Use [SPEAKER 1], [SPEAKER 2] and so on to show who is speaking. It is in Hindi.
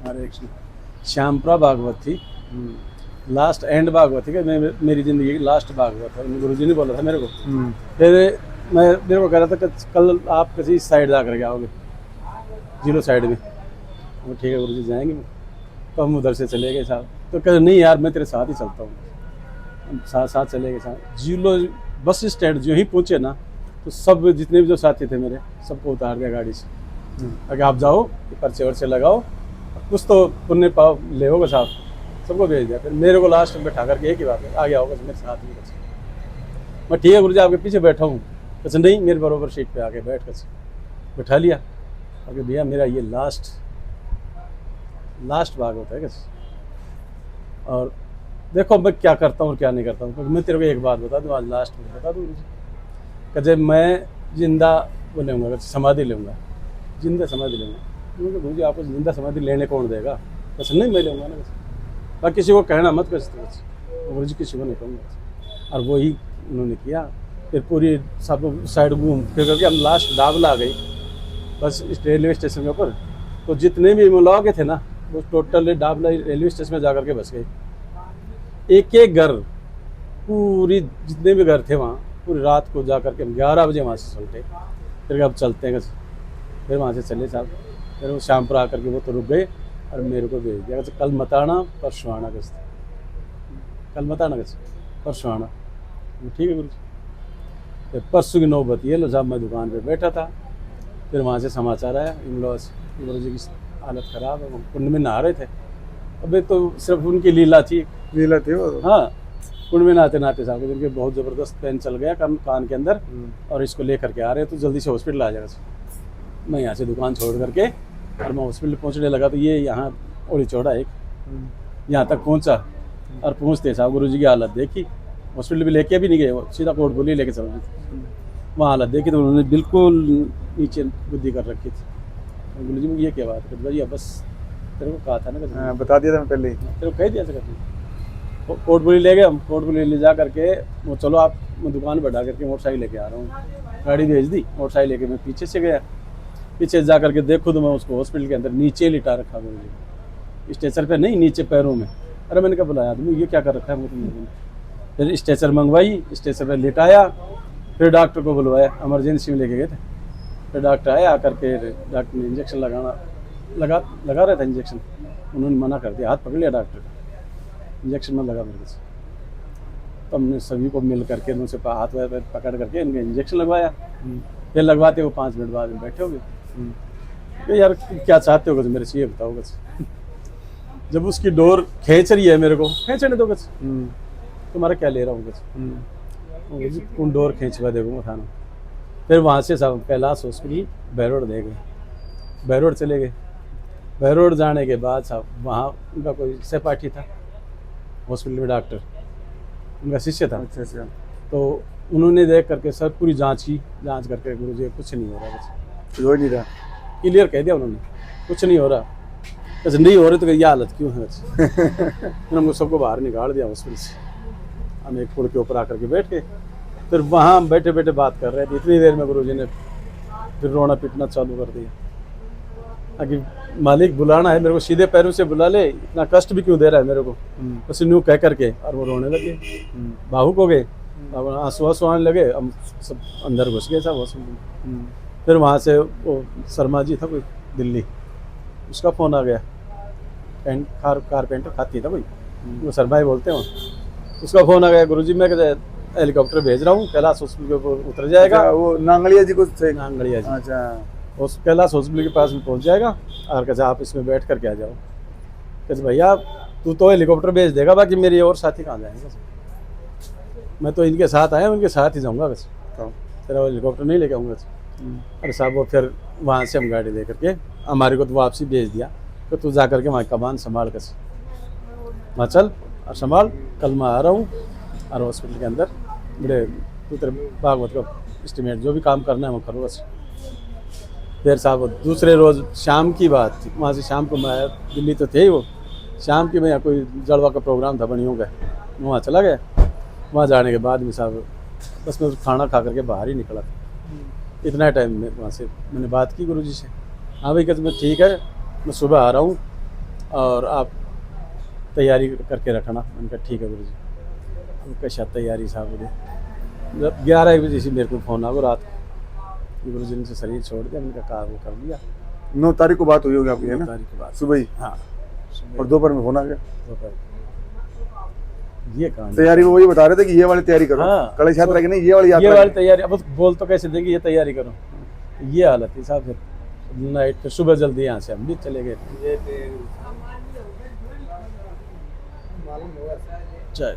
[SPEAKER 1] हरे कृष्ण। श्यामप्रा भागवत थी, लास्ट एंड भागवत थी कि मैं मेरी ज़िंदगी की लास्ट भागवत है। गुरुजी ने बोला था मेरे को। फिर मेरे को कह रहा था कि कल आप किसी साइड जा करके आओगे, जीरो साइड में। वो ठीक है गुरुजी जाएंगे। तो हम उधर से चले गए साहब। तो कह नहीं यार मैं तेरे साथ ही चलता हूँ। हम साथ साथ चले गए साहब। जीरो बस स्टैंड जो ही पहुँचे ना, तो सब जितने भी जो साथी थे मेरे सबको उतार दिया गाड़ी से। अगर आप जाओ पर्चे वर्चे लगाओ, कुछ तो पुण्य पाव ले होगा साहब, सबको भेज दिया। फिर मेरे को लास्ट में बैठा करके एक ही बात है, आ गया होगा मेरे साथ में। मैं ठीक है गुरुजी आपके पीछे बैठा हूँ। अच्छा नहीं, मेरे बराबर सीट पे आके बैठ कर बैठा लिया। अगर भैया मेरा ये लास्ट भाग होता है कैसे, और देखो मैं क्या करता हूँ और क्या नहीं करता हूँ। क्योंकि मैं तेरे को एक बात बता दूँ, आज लास्ट में बता दूँ कि जब मैं जिंदा वो लूँगा, समाधि लूँगा, जिंदा समाधि लूँगा, क्योंकि गुरुजी आपको जिंदा समाधि लेने कौन देगा? बस नहीं मैं लूँगा ना। बस बाकी किसी को कहना मत कर, गुरुजी किसी को नहीं कहूँगा। और वही उन्होंने किया। फिर पूरी सब साइड घूम फिर करके हम लास्ट डाबला आ गई बस इस रेलवे स्टेशन के ऊपर। तो जितने भी मुलाके थे ना, वो टोटल डाबला रेलवे स्टेशन में जा करके बस गए। एक एक घर, पूरी जितने भी घर थे वहाँ, पूरी रात को जा करके हम 11 बजे वहाँ से चलते। फिर अब चलते हैं, फिर वहाँ से चले साहब। फिर वो शाम पर आकर के वो तो रुक गए और मेरे को भेज दिया कल मत आना परसों आना। कल मत आना परसों आना। ठीक है गुरु जी। फिर परसों की नौबत ये लो साहब, मैं दुकान पे बैठा था। फिर वहाँ से समाचार आया इन लॉ से, गुरु जी की हालत ख़राब है, वो कुंड में नहा रहे थे। अबे तो सिर्फ उनकी लीला थी वो। हाँ, कुंड में नहाते नहाते साहब उनके बहुत ज़बरदस्त पेन चल गया कान के अंदर, और इसको लेकर के आ रहे तो जल्दी से हॉस्पिटल आ जाएगा। मैं यहाँ से दुकान छोड़ करके और मैं हॉस्पिटल पहुँचने लगा तो ये यहाँ ओड़ी चौड़ा एक यहाँ तक पहुँचा। और पहुँचते साहब गुरु जी की हालत देखी। हॉस्पिटल भी लेके भी नहीं गए, सीधा कोर्ट बोली लेके चल रहे थे। वहाँ हालत देखी तो उन्होंने बिल्कुल नीचे बुद्धि कर रखी थी। गुरु जी में ये क्या बात है भैया, बस तेरे को कहा था ना,
[SPEAKER 2] बता दिया था मैं पहले ही,
[SPEAKER 1] तेरे को कह दिया था। कोर्ट बोली ले गए हम। कोर्ट बोली ले जा करके वो चलो आप, मैं दुकान बढ़ा करके मोटरसाइकिल लेके आ रहा हूँ। गाड़ी भेज दी, मोटरसाइकिल लेके मैं पीछे से गया। पीछे जा करके देखो तो मैं उसको हॉस्पिटल के अंदर नीचे लिटा रखा गुरु जी, स्ट्रेचर पे नहीं, नीचे पैरों में। अरे मैंने कहा बुलाया आदमी, ये क्या कर रखा है मुझे। फिर स्ट्रेचर मंगवाई, स्ट्रेचर पे लिटाया। फिर डॉक्टर को बुलवाया, इमरजेंसी में लेके गए थे। फिर डॉक्टर आया, आकर के डॉक्टर ने इंजेक्शन लगा रहा था इंजेक्शन। उन्होंने मना कर दिया, हाथ पकड़ लिया डॉक्टर का, इंजेक्शन में लगा मेरे से। तो हमने सभी को मिल करके उनसे हाथ पकड़ करके इनके इंजेक्शन लगवाया। फिर लगवाते वो 5 मिनट बाद में बैठे हो गए। तो यार क्या चाहते हो मेरे से, ये बताओ बस। जब उसकी डोर खींच रही है मेरे को, खींचने दो बस, तुम्हारा क्या ले रहा हूँ बस, तुम डोर खींचवा देखो थाना। फिर वहाँ से सब कैलाश हॉस्पिटल बहरोड दे गए, बहरोड चले गए। बहरोड जाने के बाद साहब वहाँ उनका कोई सहपाठी था हॉस्पिटल में, डॉक्टर उनका शिष्य था।
[SPEAKER 2] अच्छा।
[SPEAKER 1] तो उन्होंने देख करके सर पूरी जांच की, जांच करके गुरु जी कुछ नहीं हो रहा, बस
[SPEAKER 2] हो नहीं रहा,
[SPEAKER 1] क्लियर कह दिया उन्होंने, कुछ नहीं हो रहा। बस नहीं हो रही तो ये हालत क्यों है। उन्होंने सबको बाहर निकाल दिया हॉस्पिटल से। हम एक पुल के ऊपर आकर के बैठ गए। फिर वहाँ हम बैठे बैठे बात कर रहे थे। इतनी देर में गुरु जी ने फिर रोना पीटना चालू कर दिया। कि मालिक बुलाना है मेरे को, सीधे पैरों से बुला ले, इतना कष्ट भी क्यों दे रहा है मेरे को। बस यूँ कह करके और वो रोने लगे, भावुक हो गए, आंसू आने लगे। हम सब अंदर घुस गए साहब हॉस्पिटल। फिर वहाँ से वो शर्मा जी था कोई दिल्ली, उसका फ़ोन आ गया। कारपेंटर खाती था कोई, वो शर्मा ही बोलते हैं। उसका फ़ोन आ गया, गुरुजी मैं हेलीकॉप्टर भेज रहा हूँ, कैलाश हॉस्पिटल के ऊपर उतर जाएगा।
[SPEAKER 2] अच्छा, वो नांगड़िया जी को थे,
[SPEAKER 1] नांगड़िया जी।
[SPEAKER 2] अच्छा,
[SPEAKER 1] उस कैलाश हॉस्पिटल के पास में पहुँच जाएगा और कहते आप इसमें बैठ कर के आ जाओ। कहते भैया तू तो हेलीकॉप्टर भेज देगा, बाकी मेरे और साथी कहाँ जाएंगे। मैं तो इनके साथ आया, उनके साथ ही जाऊँगा, बस तेरा हेलीकॉप्टर नहीं लेके आऊँगा। अरे साहब वो फिर वहाँ से हम गाड़ी ले करके हमारे को तो वापसी भेज दिया तो तू जा करके वहाँ कमान संभाल कर वहाँ चल और संभाल, कल मैं आ रहा हूँ। और हॉस्पिटल के अंदर बड़े तू तेरे भागवत का एस्टिमेट जो भी काम करना है वो करो बस। फिर साहब दूसरे रोज़ शाम की बात थी, वहाँ से शाम को मैं दिल्ली तो थे ही वो, शाम की मैं कोई जलवा का प्रोग्राम था बनियों का, वहाँ चला गया। वहाँ जाने के बाद में साहब बस मैं खाना खा करके बाहर ही निकला था। इतना टाइम में वहाँ से मैंने बात की गुरुजी से, हाँ भाई कहते मैं ठीक है, मैं सुबह आ रहा हूँ और आप तैयारी करके रखना। मैंने कहा ठीक है गुरु जी। उनका शायद तैयारी साहब बोले जब 11 बजे से मेरे को फ़ोन आ गया रात को, गुरु जी ने से शरीर छोड़ दिया। मैंने कहा वो कर लिया।
[SPEAKER 2] 9 तारीख को बात हुई होगी आपकी, है
[SPEAKER 1] 9
[SPEAKER 2] ना?
[SPEAKER 1] तारीख के बाद
[SPEAKER 2] सुबह ही।
[SPEAKER 1] हाँ सुबह
[SPEAKER 2] और दोपहर में फोन आ गया।
[SPEAKER 1] दोपहर ये कहानी।
[SPEAKER 2] तैयारी वो वही बता रहे थे कि ये वाली तैयारी करो।
[SPEAKER 1] हाँ।
[SPEAKER 2] कलश यात्रा की नहीं, ये वाली
[SPEAKER 1] ये
[SPEAKER 2] यात्रा
[SPEAKER 1] वाली
[SPEAKER 2] की।
[SPEAKER 1] तैयारी अब बोल तो कैसे देंगे ये तैयारी करो। ये हालत थी साहब। फिर नाइट फिर सुबह जल्दी यहाँ से हम भी चले गए। चल